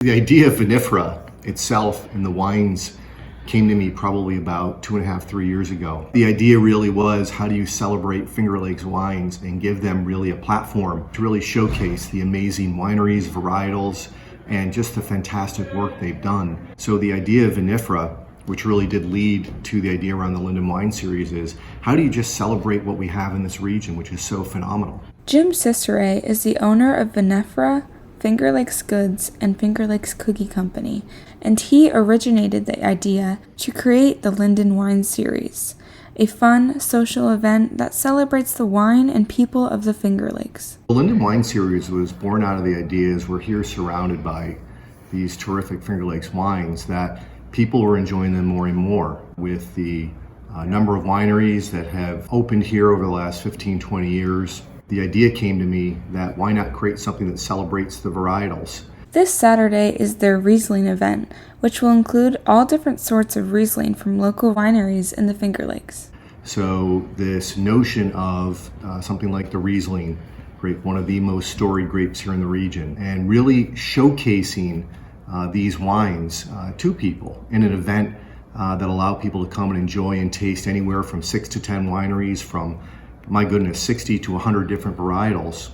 The idea of vinifera itself and the wines came to me probably about 2.5, 3 years ago. The idea really was, how do you celebrate Finger Lakes wines and give them really a platform to really showcase the amazing wineries, varietals, and just the fantastic work they've done. So the idea of vinifera, which really did lead to the idea around the Linden Wine Series, is how do you just celebrate what we have in this region, which is so phenomenal. Jim Cicere is the owner of Vinifera, Finger Lakes Goods, and Finger Lakes Cookie Company, and he originated the idea to create the Linden Wine Series, a fun, social event that celebrates the wine and people of the Finger Lakes. The Linden Wine Series was born out of the idea, as we're here surrounded by these terrific Finger Lakes wines, that people were enjoying them more and more with the number of wineries that have opened here over the last 15, 20 years. The idea came to me that why not create something that celebrates the varietals. This Saturday is their Riesling event, which will include all different sorts of Riesling from local wineries in the Finger Lakes. So this notion of something like the Riesling, one of the most storied grapes here in the region, and really showcasing these wines to people in an event that allow people to come and enjoy and taste anywhere from 6 to 10 wineries, from, my goodness, 60 to 100 different varietals,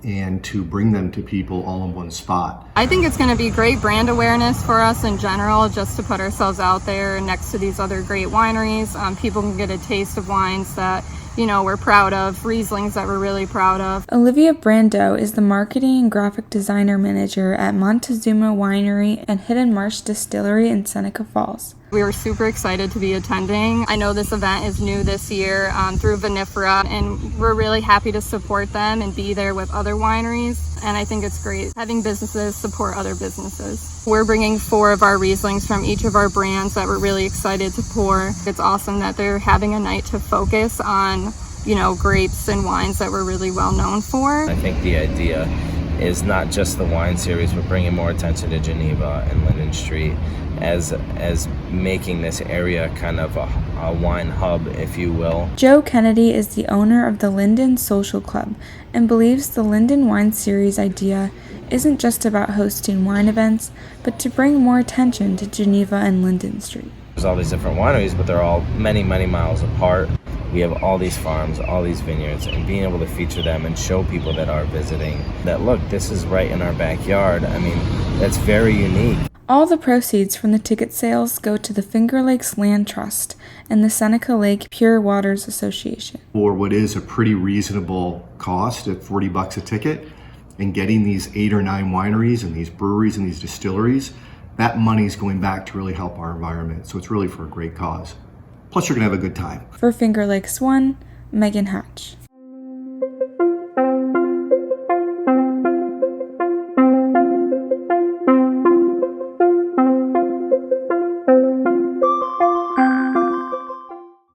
and to bring them to people all in one spot. I think it's going to be great brand awareness for us in general, just to put ourselves out there next to these other great wineries. People can get a taste of wines that, we're proud of, Rieslings that we're really proud of. Olivia Brando is the marketing and graphic designer manager at Montezuma Winery and Hidden Marsh Distillery in Seneca Falls. We were super excited to be attending. I know this event is new this year through Vinifera, and we're really happy to support them and be there with other wineries. And I think it's great having businesses support other businesses. We're bringing 4 of our Rieslings from each of our brands that we're really excited to pour. It's awesome that they're having a night to focus on, grapes and wines that we're really well known for. I think the idea is not just the wine series, but bringing more attention to Geneva and Linden Street as making this area kind of a wine hub, if you will. Joe Kennedy is the owner of the Linden Social Club and believes the Linden Wine Series idea isn't just about hosting wine events, but to bring more attention to Geneva and Linden Street. There's all these different wineries, but they're all many, many miles apart. We have all these farms, all these vineyards, and being able to feature them and show people that are visiting that, look, this is right in our backyard. I mean, that's very unique. All the proceeds from the ticket sales go to the Finger Lakes Land Trust and the Seneca Lake Pure Waters Association. For what is a pretty reasonable cost at $40 a ticket, and getting these 8 or 9 wineries and these breweries and these distilleries, that money's going back to really help our environment. So it's really for a great cause. Plus, you're going to have a good time. For Finger Lakes 1, Megan Hatch.